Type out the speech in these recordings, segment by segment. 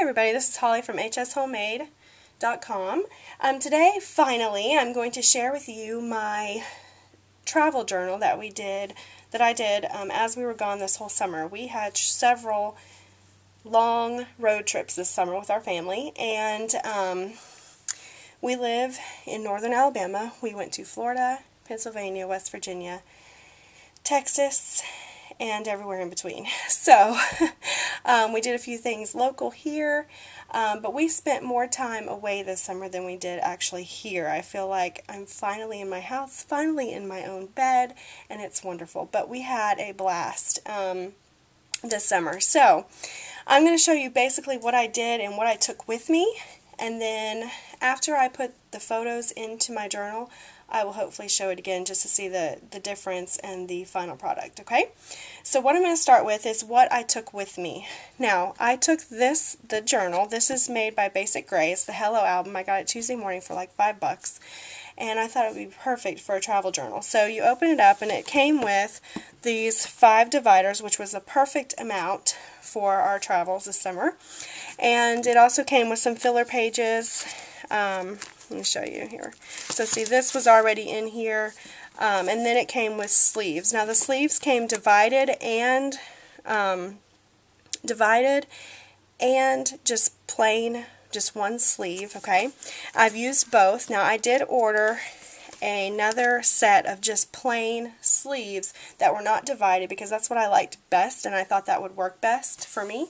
everybody, this is Holly from HSHOMEMADE.com. Today, finally, I'm going to share with you my travel journal that I did as we were gone this whole summer. We had several long road trips this summer with our family, and we live in northern Alabama. We went to Florida, Pennsylvania, West Virginia, Texas, and everywhere in between. So we did a few things local here, but we spent more time away this summer than we did actually here. I feel like I'm finally in my house, finally in my own bed, and it's wonderful. But we had a blast this summer. So I'm going to show you basically what I did and what I took with me, and then after I put the photos into my journal, I will hopefully show it again just to see the difference and the final product, okay? So what I'm going to start with is what I took with me. Now, I took the journal. This is made by Basic Gray. It's the Hello album. I got it Tuesday morning for like $5, and I thought it would be perfect for a travel journal. So you open it up, and it came with these 5 dividers, which was a perfect amount for our travels this summer. And it also came with some filler pages. Let me show you here. So see, this was already in here, and then it came with sleeves. Now the sleeves came divided and just plain, just one sleeve, okay? I've used both. Now I did order another set of just plain sleeves that were not divided because that's what I liked best, and I thought that would work best for me.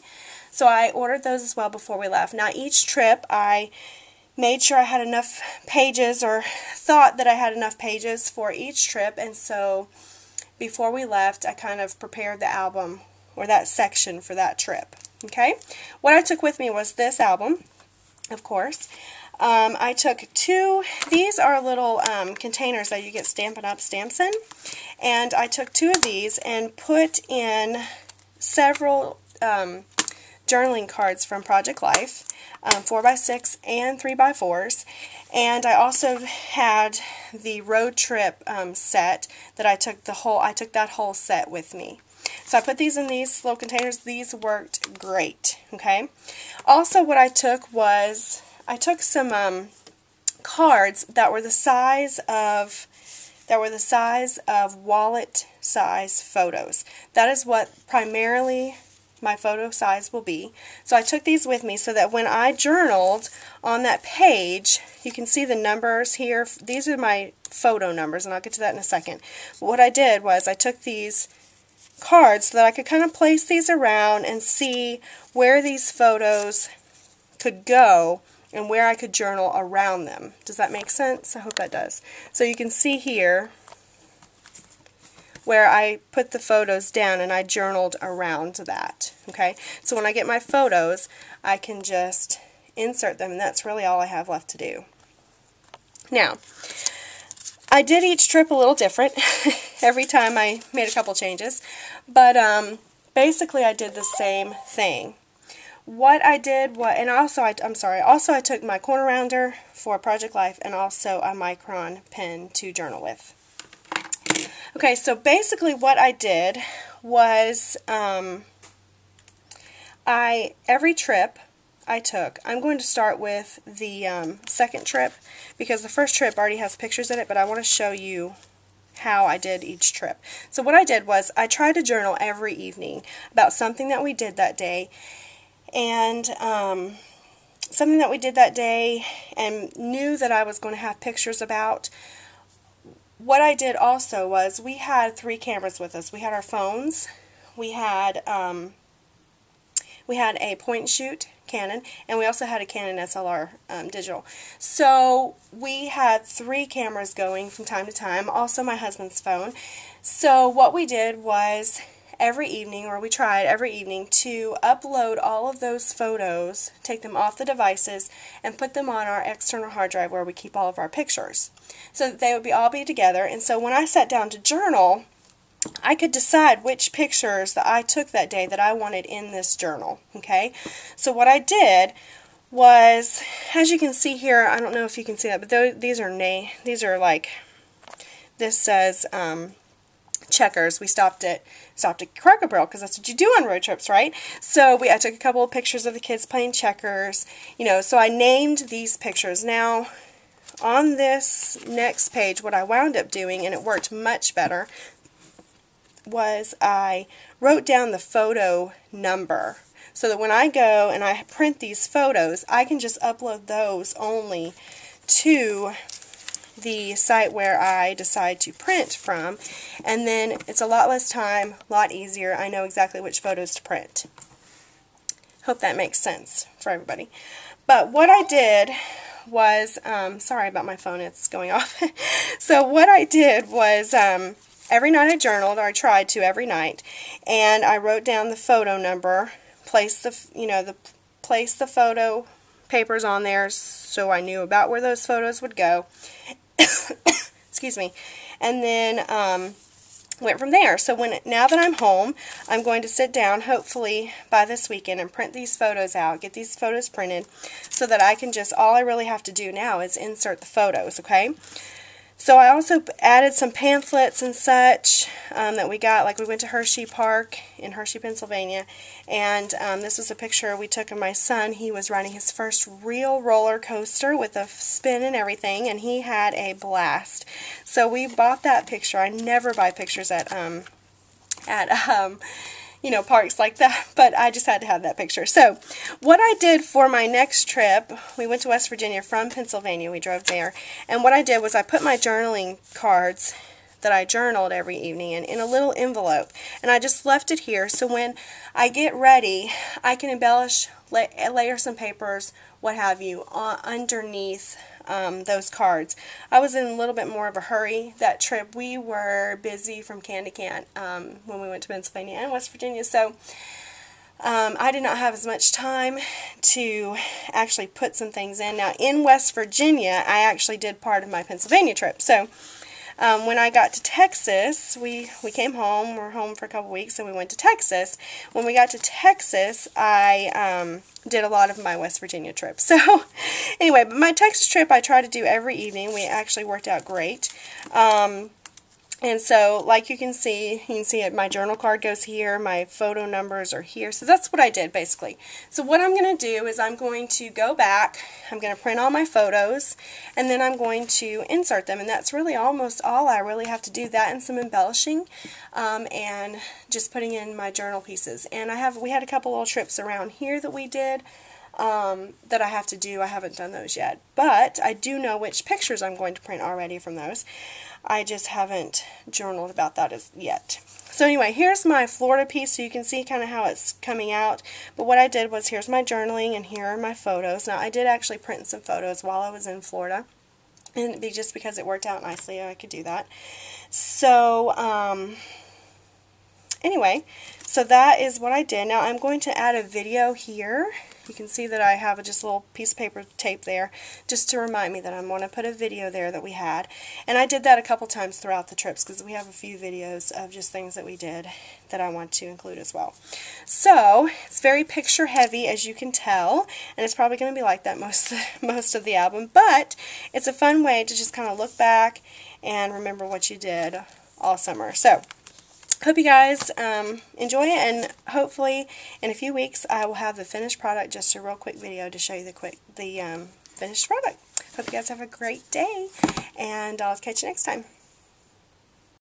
So I ordered those as well before we left. Now each trip I made sure I had enough pages, or thought that I had enough pages for each trip, and so before we left I kind of prepared the album or that section for that trip. Okay, what I took with me was this album, of course. I took 2, these are little containers that you get Stampin' Up! Stamps in, and I took 2 of these and put in several journaling cards from Project Life, 4x6 and 3x4s, and I also had the road trip set that I took that whole set with me. So I put these in these little containers. These worked great. Okay. Also, what I took was some cards that were the size of wallet size photos. That is what primarily my photo size will be. So I took these with me so that when I journaled on that page, you can see the numbers here. These are my photo numbers, and I'll get to that in a second. But what I did was I took these cards so that I could kind of place these around and see where these photos could go and where I could journal around them. Does that make sense? I hope that does. So you can see here where I put the photos down and I journaled around that. Okay, so when I get my photos, I can just insert them, and that's really all I have left to do. Now, I did each trip a little different. Every time I made a couple changes, but basically I did the same thing. What I did, and also I took my corner rounder for Project Life and also a Micron pen to journal with. Okay, so basically what I did was every trip I took, I'm going to start with the second trip because the first trip already has pictures in it, but I want to show you how I did each trip. So what I did was I tried to journal every evening about something that we did that day, and knew that I was going to have pictures about. What I did also was we had 3 cameras with us. We had our phones, we had a point and shoot Canon, and we also had a Canon SLR digital. So we had 3 cameras going from time to time, also my husband's phone. So what we did was every evening, or we tried every evening, to upload all of those photos, take them off the devices, and put them on our external hard drive where we keep all of our pictures, so that they would all be together. And so when I sat down to journal, I could decide which pictures that I took that day that I wanted in this journal. Okay, so what I did was, as you can see here, I don't know if you can see that, but these are like, this says Checkers. We stopped at Cracker Barrel because that's what you do on road trips, right? So I took a couple of pictures of the kids playing checkers, you know, so I named these pictures. Now, on this next page, what I wound up doing, and it worked much better, was I wrote down the photo number so that when I go and I print these photos, I can just upload those only to the site where I decide to print from, and then it's a lot less time, a lot easier. I know exactly which photos to print. Hope that makes sense for everybody. But what I did was, sorry about my phone, it's going off. So what I did was, every night I journaled, or I tried to every night, and I wrote down the photo number, placed the photo papers on there so I knew about where those photos would go. Excuse me. And then went from there. So now that I'm home, I'm going to sit down, hopefully by this weekend, and print these photos out, get these photos printed, so that I can just, all I really have to do now is insert the photos, okay? So I also added some pamphlets and such that we got, like we went to Hershey Park in Hershey, Pennsylvania, and this was a picture we took of my son. He was riding his first real roller coaster with a spin and everything, and he had a blast. So we bought that picture. I never buy pictures at you know, parks like that, but I just had to have that picture. So what I did for my next trip, we went to West Virginia from Pennsylvania. We drove there, and what I did was I put my journaling cards that I journaled every evening in a little envelope, and I just left it here so when I get ready, I can embellish, layer some papers, what have you, underneath those cards. I was in a little bit more of a hurry that trip. We were busy from can to can when we went to Pennsylvania and West Virginia, so I did not have as much time to actually put some things in. Now, in West Virginia, I actually did part of my Pennsylvania trip. So when I got to Texas, we came home. We're home for a couple weeks, and we went to Texas. When we got to Texas, I did a lot of my West Virginia trip. So anyway, but my Texas trip I try to do every evening. We actually worked out great. And so, like you can see it, my journal card goes here, my photo numbers are here. So that's what I did, basically. So what I'm going to do is I'm going to go back, I'm going to print all my photos, and then I'm going to insert them. And that's really almost all I really have to do, that and some embellishing, and just putting in my journal pieces. And we had a couple little trips around here that we did that I have to do. I haven't done those yet. But I do know which pictures I'm going to print already from those. I just haven't journaled about that as yet. So anyway, here's my Florida piece, so you can see kind of how it's coming out. But what I did was, here's my journaling, and here are my photos. Now, I did actually print some photos while I was in Florida, and just because it worked out nicely, I could do that. So, anyway, so that is what I did. Now, I'm going to add a video here. You can see that I have just a little piece of paper tape there, just to remind me that I'm going to put a video there that we had. And I did that a couple times throughout the trips, because we have a few videos of just things that we did that I want to include as well. So, it's very picture heavy, as you can tell, and it's probably going to be like that most of the album, but it's a fun way to just kind of look back and remember what you did all summer. So, hope you guys enjoy it, and hopefully in a few weeks I will have the finished product, just a real quick video to show you the finished product. Hope you guys have a great day, and I'll catch you next time.